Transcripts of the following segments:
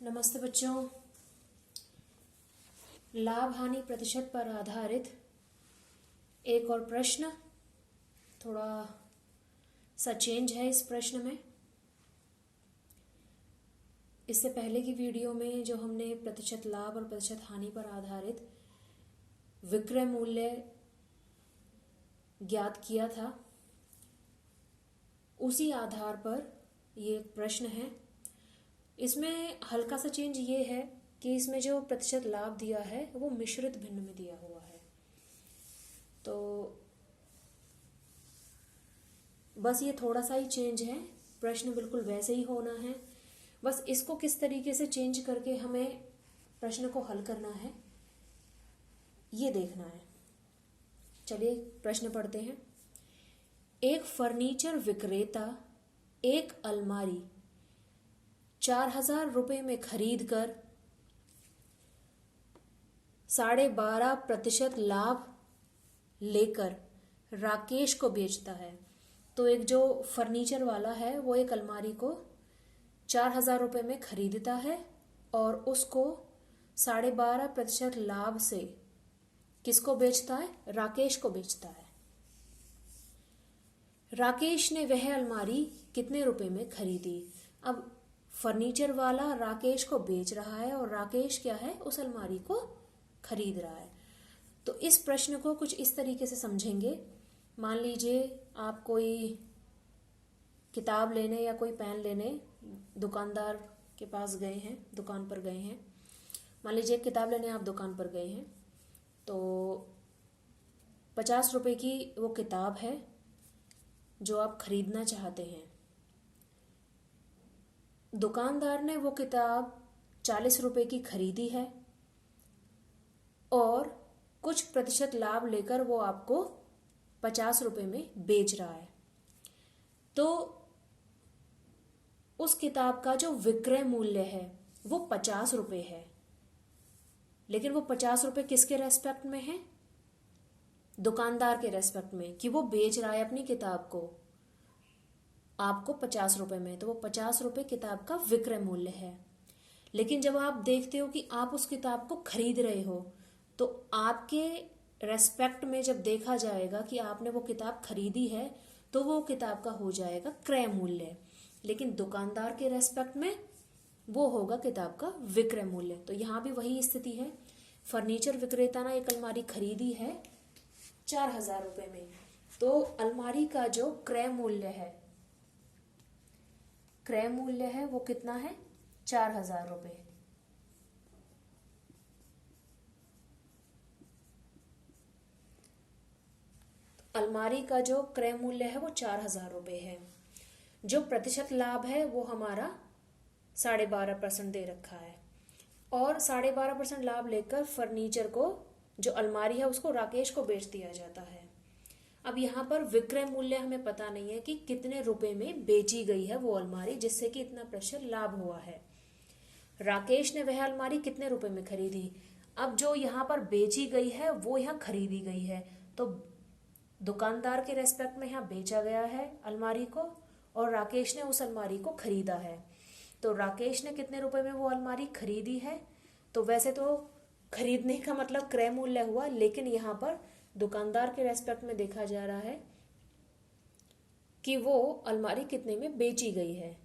नमस्ते बच्चों। लाभ हानि प्रतिशत पर आधारित एक और प्रश्न, थोड़ा सा चेंज है इस प्रश्न में। इससे पहले की वीडियो में जो हमने प्रतिशत लाभ और प्रतिशत हानि पर आधारित विक्रय मूल्य ज्ञात किया था, उसी आधार पर ये एक प्रश्न है। इसमें हल्का सा चेंज ये है कि इसमें जो प्रतिशत लाभ दिया है वो मिश्रित भिन्न में दिया हुआ है। तो बस ये थोड़ा सा ही चेंज है, प्रश्न बिल्कुल वैसे ही होना है। बस इसको किस तरीके से चेंज करके हमें प्रश्न को हल करना है ये देखना है। चलिए प्रश्न पढ़ते हैं। एक फर्नीचर विक्रेता एक अलमारी 4,000 रुपये में खरीद कर 12.5% लाभ लेकर राकेश को बेचता है। तो एक जो फर्नीचर वाला है वो एक अलमारी को 4,000 रुपये में खरीदता है और उसको 12.5% लाभ से किसको बेचता है? राकेश को बेचता है। राकेश ने वह अलमारी कितने रुपए में खरीदी? अब फर्नीचर वाला राकेश को बेच रहा है और राकेश क्या है? उस अलमारी को खरीद रहा है। तो इस प्रश्न को कुछ इस तरीके से समझेंगे। मान लीजिए आप कोई किताब लेने या कोई पेन लेने दुकानदार के पास गए हैं, दुकान पर गए हैं। मान लीजिए किताब लेने आप दुकान पर गए हैं, तो 50 रुपए की वो किताब है जो आप खरीदना चाहते हैं। दुकानदार ने वो किताब 40 रुपए की खरीदी है और कुछ प्रतिशत लाभ लेकर वो आपको 50 रुपए में बेच रहा है। तो उस किताब का जो विक्रय मूल्य है वो 50 रुपए है, लेकिन वो 50 रुपए किसके रेस्पेक्ट में है? दुकानदार के रेस्पेक्ट में, कि वो बेच रहा है अपनी किताब को आपको 50 रुपए में। तो वो 50 रुपए किताब का विक्रय मूल्य है। लेकिन जब आप देखते हो कि आप उस किताब को खरीद रहे हो, तो आपके रेस्पेक्ट में जब देखा जाएगा कि आपने वो किताब खरीदी है, तो वो किताब का हो जाएगा क्रय मूल्य। लेकिन दुकानदार के रेस्पेक्ट में वो होगा किताब का विक्रय मूल्य। तो यहाँ भी वही स्थिति है। फर्नीचर विक्रेता ने एक अलमारी खरीदी है 4,000 रुपए में, तो अलमारी का जो क्रय मूल्य है वो कितना है? 4,000 रुपए। अलमारी का जो क्रय मूल्य है वो 4,000 रुपए है। जो प्रतिशत लाभ है वो हमारा 12.5% दे रखा है और 12.5% लाभ लेकर फर्नीचर को, जो अलमारी है, उसको राकेश को बेच दिया जाता है। अब यहाँ पर विक्रय मूल्य हमें पता नहीं है कि कितने रुपए में बेची गई है वो अलमारी, जिससे कि इतना प्रतिशत लाभ हुआ है। राकेश ने वह अलमारी कितने रुपए में खरीदी? अब जो यहाँ पर बेची गई है वो यहाँ खरीदी गई है, तो दुकानदार के रेस्पेक्ट में यहाँ बेचा गया है अलमारी को और राकेश ने उस अलमारी को खरीदा है। तो राकेश ने कितने रुपए में वो अलमारी खरीदी है? तो वैसे तो खरीदने का मतलब क्रय मूल्य हुआ, लेकिन यहाँ पर दुकानदार के रेस्पेक्ट में देखा जा रहा है कि वो अलमारी कितने में बेची गई है।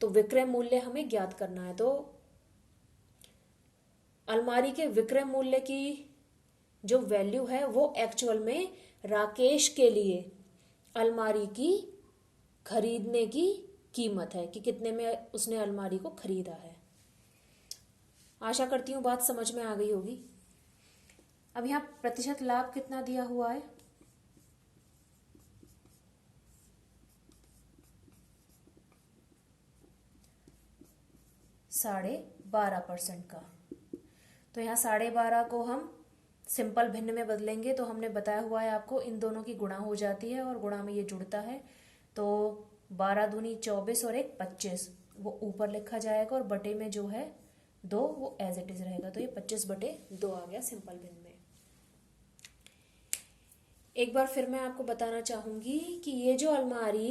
तो विक्रय मूल्य हमें ज्ञात करना है। तो अलमारी के विक्रय मूल्य की जो वैल्यू है वो एक्चुअल में राकेश के लिए अलमारी की खरीदने की कीमत है, कि कितने में उसने अलमारी को खरीदा है। आशा करती हूँ बात समझ में आ गई होगी। अब यहाँ प्रतिशत लाभ कितना दिया हुआ है? 12.5% का। तो यहाँ 12.5 को हम सिंपल भिन्न में बदलेंगे तो हमने बताया हुआ है आपको, इन दोनों की गुणा हो जाती है और गुणा में ये जुड़ता है। तो 12 दूनी 24 और 1 25, वो ऊपर लिखा जाएगा और बटे में जो है 2 वो एज इट इज रहेगा। तो ये 25/2 आ गया सिंपल भिन्न में। एक बार फिर मैं आपको बताना चाहूंगी कि ये जो अलमारी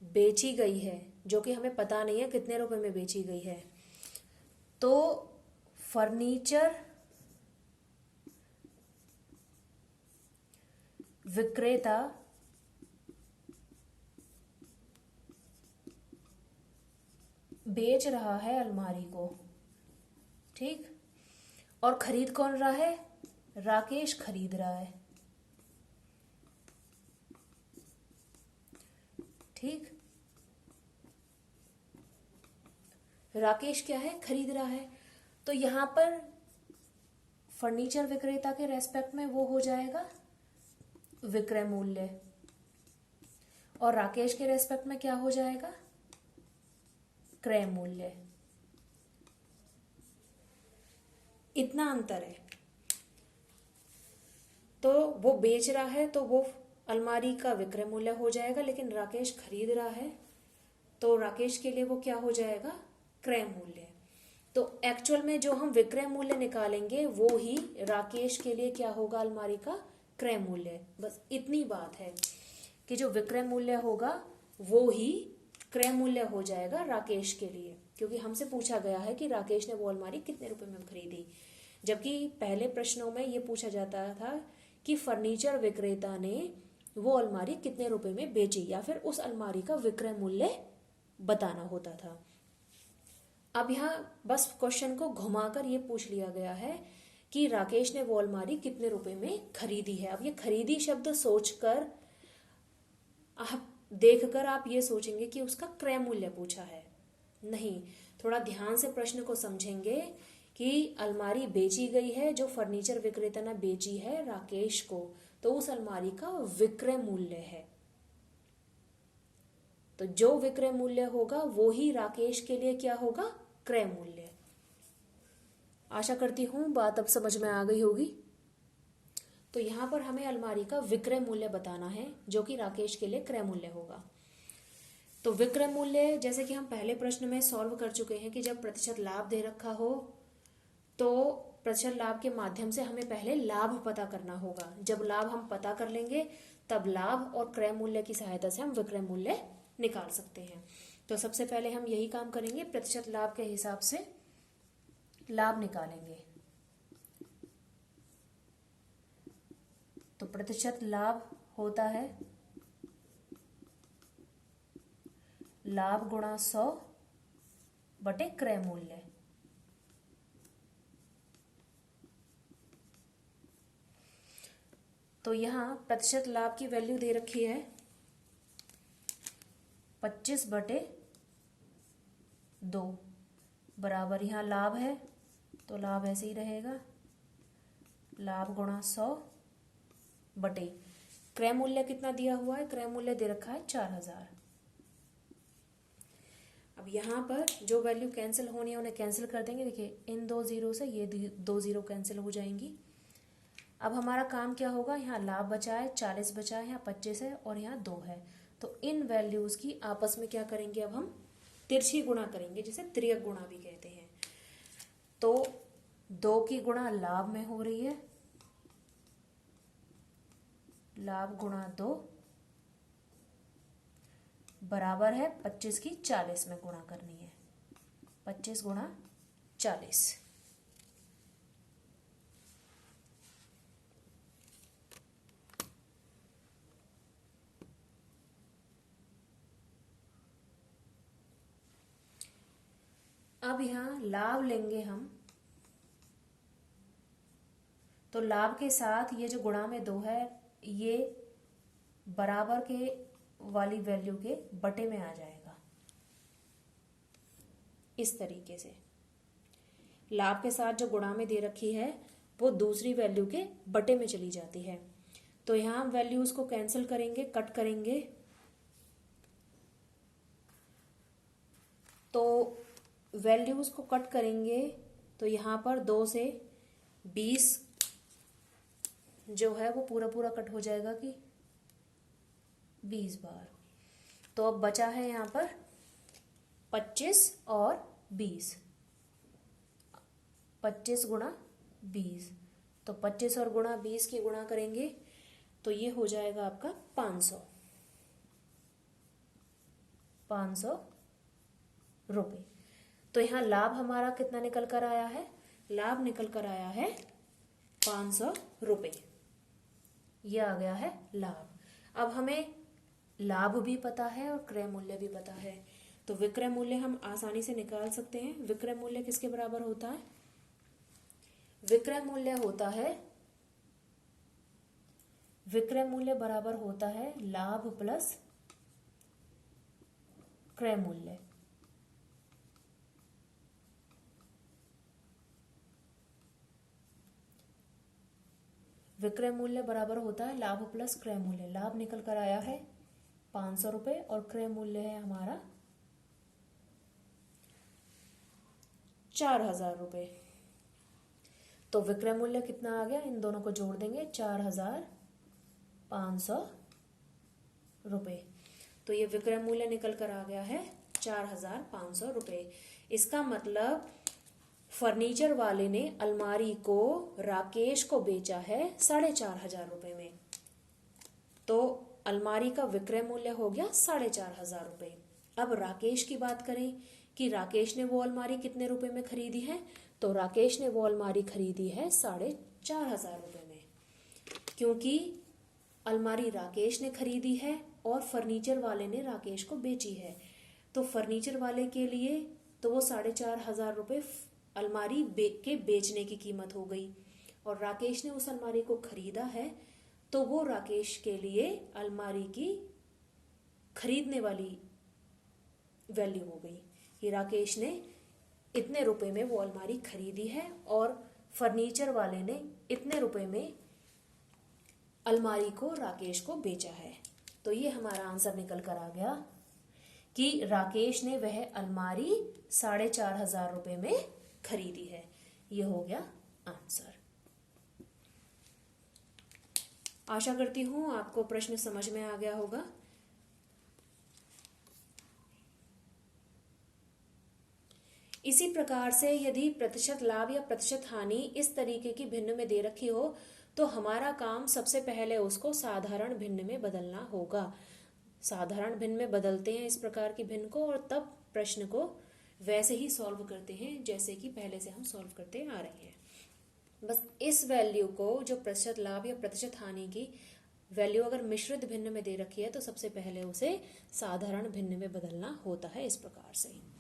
बेची गई है जो कि हमें पता नहीं है कितने रुपए में बेची गई है। तो फर्नीचर विक्रेता बेच रहा है अलमारी को, ठीक। और खरीद कौन रहा है? राकेश खरीद रहा है, ठीक। राकेश क्या है? खरीद रहा है। तो यहां पर फर्नीचर विक्रेता के रेस्पेक्ट में वो हो जाएगा विक्रय मूल्य, और राकेश के रेस्पेक्ट में क्या हो जाएगा? क्रय मूल्य। इतना अंतर है। तो वो बेच रहा है तो वो अलमारी का विक्रय मूल्य हो जाएगा, लेकिन राकेश खरीद रहा है तो राकेश के लिए वो क्या हो जाएगा? क्रय मूल्य। तो एक्चुअल में जो हम विक्रय मूल्य निकालेंगे वो ही राकेश के लिए क्या होगा? अलमारी का क्रय मूल्य। बस इतनी बात है कि जो विक्रय मूल्य होगा वो ही क्रय मूल्य हो जाएगा राकेश के लिए, क्योंकि हमसे पूछा गया है कि राकेश ने वो अलमारी कितने रुपए में खरीदी, जबकि पहले प्रश्नों में ये पूछा जाता था कि फर्नीचर विक्रेता ने वो अलमारी कितने रुपए में बेची, या फिर उस अलमारी का विक्रय मूल्य बताना होता था। अब यहाँ बस क्वेश्चन को घुमाकर ये पूछ लिया गया है कि राकेश ने वो अलमारी कितने रुपए में खरीदी है। अब ये खरीदी शब्द सोचकर आप देखकर आप ये सोचेंगे कि उसका क्रय मूल्य पूछा है। नहीं, थोड़ा ध्यान से प्रश्न को समझेंगे कि अलमारी बेची गई है, जो फर्नीचर विक्रेता ने बेची है राकेश को, तो उस अलमारी का विक्रय मूल्य है। तो जो विक्रय मूल्य होगा वो ही राकेश के लिए क्या होगा? क्रय मूल्य। आशा करती हूं बात अब समझ में आ गई होगी। तो यहां पर हमें अलमारी का विक्रय मूल्य बताना है, जो कि राकेश के लिए क्रय मूल्य होगा। तो विक्रय मूल्य जैसे कि हम पहले प्रश्न में सॉल्व कर चुके हैं कि जब प्रतिशत लाभ दे रखा हो तो प्रतिशत लाभ के माध्यम से हमें पहले लाभ पता करना होगा। जब लाभ हम पता कर लेंगे तब लाभ और क्रय मूल्य की सहायता से हम विक्रय मूल्य निकाल सकते हैं। तो सबसे पहले हम यही काम करेंगे, प्रतिशत लाभ के हिसाब से लाभ निकालेंगे। तो प्रतिशत लाभ होता है लाभ गुणा 100 बटे क्रय मूल्य। तो यहां प्रतिशत लाभ की वैल्यू दे रखी है 25 बटे 2 बराबर, यहां लाभ है तो लाभ ऐसे ही रहेगा, लाभ गुणा 100 बटे क्रय मूल्य कितना दिया हुआ है? क्रय मूल्य दे रखा है 4000। अब यहाँ पर जो वैल्यू कैंसिल होनी है उन्हें कैंसिल कर देंगे। देखिए इन दो जीरो से ये दो जीरो कैंसिल हो जाएंगी। अब हमारा काम क्या होगा? यहाँ लाभ बचा है 40 बचा है, यहाँ 25 है और यहाँ 2 है। तो इन वैल्यूज की आपस में क्या करेंगे? अब हम तिरछी गुणा करेंगे, जिसे तिर्यक गुणा भी कहते हैं। तो 2 की गुणा लाभ में हो रही है, लाभ गुणा 2 बराबर है 25 की 40 में गुणा करनी है, 25 गुणा 40। अब यहां लाभ लेंगे हम, तो लाभ के साथ ये जो गुणा में 2 है ये बराबर के वाली वैल्यू के बटे में आ जाएगा। इस तरीके से लाभ के साथ जो गुणा में दे रखी है वो दूसरी वैल्यू के बटे में चली जाती है। तो यहां हम वैल्यूज को कैंसिल करेंगे, कट करेंगे। तो वैल्यूज को कट करेंगे तो यहां पर 2 से 20 जो है वो पूरा पूरा कट हो जाएगा कि 20 बार। तो अब बचा है यहाँ पर 25 और 20, 25 गुणा 20। तो 25 और गुणा 20 की गुणा करेंगे तो ये हो जाएगा आपका 500 रुपए। तो यहाँ लाभ हमारा कितना निकल कर आया है? लाभ निकल कर आया है 500 रुपए। ये आ गया है लाभ। अब हमें लाभ भी पता है और क्रय मूल्य भी पता है, तो विक्रय मूल्य हम आसानी से निकाल सकते हैं। विक्रय मूल्य किसके बराबर होता है? विक्रय मूल्य होता है, विक्रय मूल्य बराबर होता है लाभ प्लस क्रय मूल्य। विक्रय मूल्य बराबर होता है लाभ प्लस क्रय मूल्य। लाभ निकल कर आया है 500 रुपए और क्रय मूल्य है हमारा 4000 रुपए। तो विक्रय मूल्य कितना आ गया? इन दोनों को जोड़ देंगे, 4500 रुपए। तो ये विक्रय मूल्य निकल कर आ गया है 4500 रुपए। इसका मतलब फर्नीचर वाले ने अलमारी को राकेश को बेचा है 4500 रुपए में। तो अलमारी का विक्रय मूल्य हो गया 4500 रुपए। अब राकेश की बात करें कि राकेश ने वो अलमारी कितने रुपए में खरीदी है, तो राकेश ने वो अलमारी खरीदी है 4500 रुपए में। क्योंकि अलमारी राकेश ने खरीदी है और फर्नीचर वाले ने राकेश को बेची है, तो फर्नीचर वाले के लिए तो वो 4500 रुपए अलमारी के बेचने की कीमत हो गई, और राकेश ने उस अलमारी को खरीदा है तो वो राकेश के लिए अलमारी की खरीदने वाली वैल्यू हो गई कि राकेश ने इतने रुपए में वो अलमारी खरीदी है और फर्नीचर वाले ने इतने रुपए में अलमारी को राकेश को बेचा है। तो ये हमारा आंसर निकल कर आ गया कि राकेश ने वह अलमारी 4500 रुपए में खरीदी है। ये हो गया आंसर। आशा करती हूं आपको प्रश्न समझ में आ गया होगा। इसी प्रकार से यदि प्रतिशत लाभ या प्रतिशत हानि इस तरीके की भिन्न में दे रखी हो तो हमारा काम सबसे पहले उसको साधारण भिन्न में बदलना होगा। साधारण भिन्न में बदलते हैं इस प्रकार की भिन्न को, और तब प्रश्न को वैसे ही सॉल्व करते हैं जैसे कि पहले से हम सॉल्व करते आ रहे हैं। बस इस वैल्यू को, जो प्रतिशत लाभ या प्रतिशत हानि की वैल्यू अगर मिश्रित भिन्न में दे रखी है तो सबसे पहले उसे साधारण भिन्न में बदलना होता है इस प्रकार से।